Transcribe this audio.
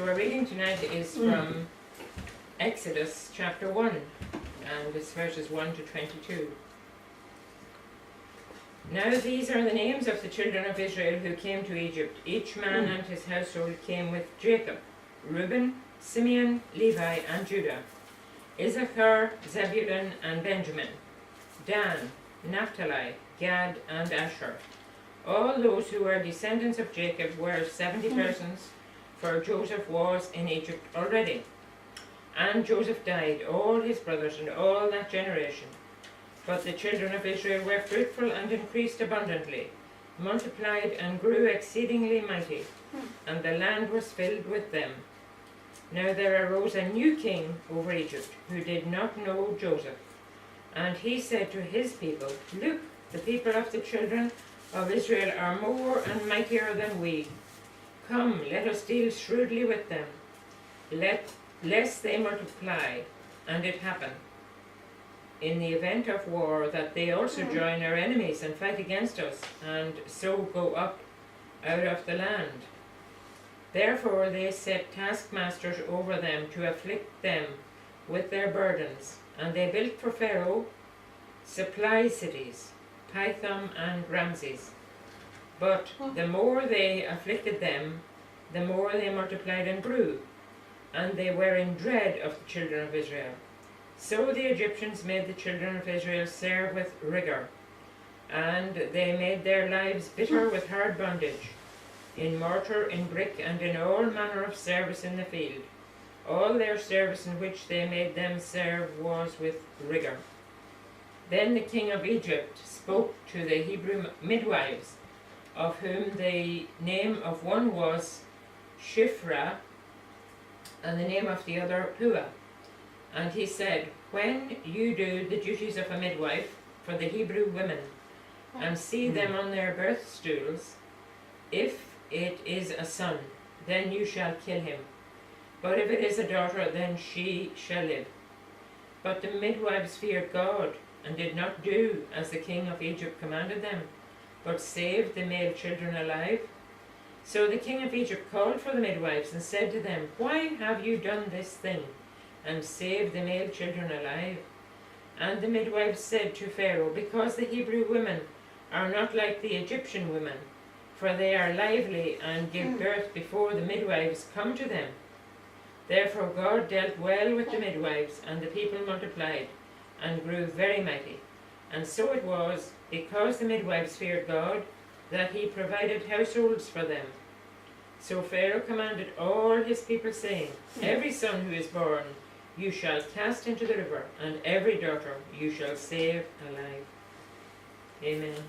So our reading tonight is from Exodus chapter 1, and it's verses 1 to 22. Now these are the names of the children of Israel who came to Egypt. Each man and his household came with Jacob: Reuben, Simeon, Levi, and Judah; Issachar, Zebulun, and Benjamin; Dan, Naphtali, Gad, and Asher. All those who were descendants of Jacob were 70 persons, for Joseph was in Egypt already. And Joseph died, all his brothers, and all that generation. But the children of Israel were fruitful and increased abundantly, multiplied and grew exceedingly mighty, and the land was filled with them. Now there arose a new king over Egypt, who did not know Joseph. And he said to his people, Look, the people of the children of Israel are more and mightier than we. Come, let us deal shrewdly with them, lest they multiply. And it happened, in the event of war, that they also join our enemies and fight against us, and so go up out of the land. Therefore they set taskmasters over them to afflict them with their burdens, and they built for Pharaoh supply cities, Pithom and Ramses. But the more they afflicted them, the more they multiplied and grew, and they were in dread of the children of Israel. So the Egyptians made the children of Israel serve with rigor, and they made their lives bitter with hard bondage, in mortar, in brick, and in all manner of service in the field. All their service in which they made them serve was with rigor. Then the king of Egypt spoke to the Hebrew midwives, of whom the name of one was Shiphrah, and the name of the other Puah. And he said, When you do the duties of a midwife for the Hebrew women, and see them on their birth stools, if it is a son, then you shall kill him. But if it is a daughter, then she shall live. But the midwives feared God, and did not do as the king of Egypt commanded them, but saved the male children alive. So the king of Egypt called for the midwives and said to them, Why have you done this thing, and saved the male children alive? And the midwives said to Pharaoh, Because the Hebrew women are not like the Egyptian women, for they are lively and give birth before the midwives come to them. Therefore God dealt well with the midwives, and the people multiplied and grew very mighty. And so it was, because the midwives feared God, that he provided households for them. So Pharaoh commanded all his people, saying, Every son who is born you shall cast into the river, and every daughter you shall save alive. Amen.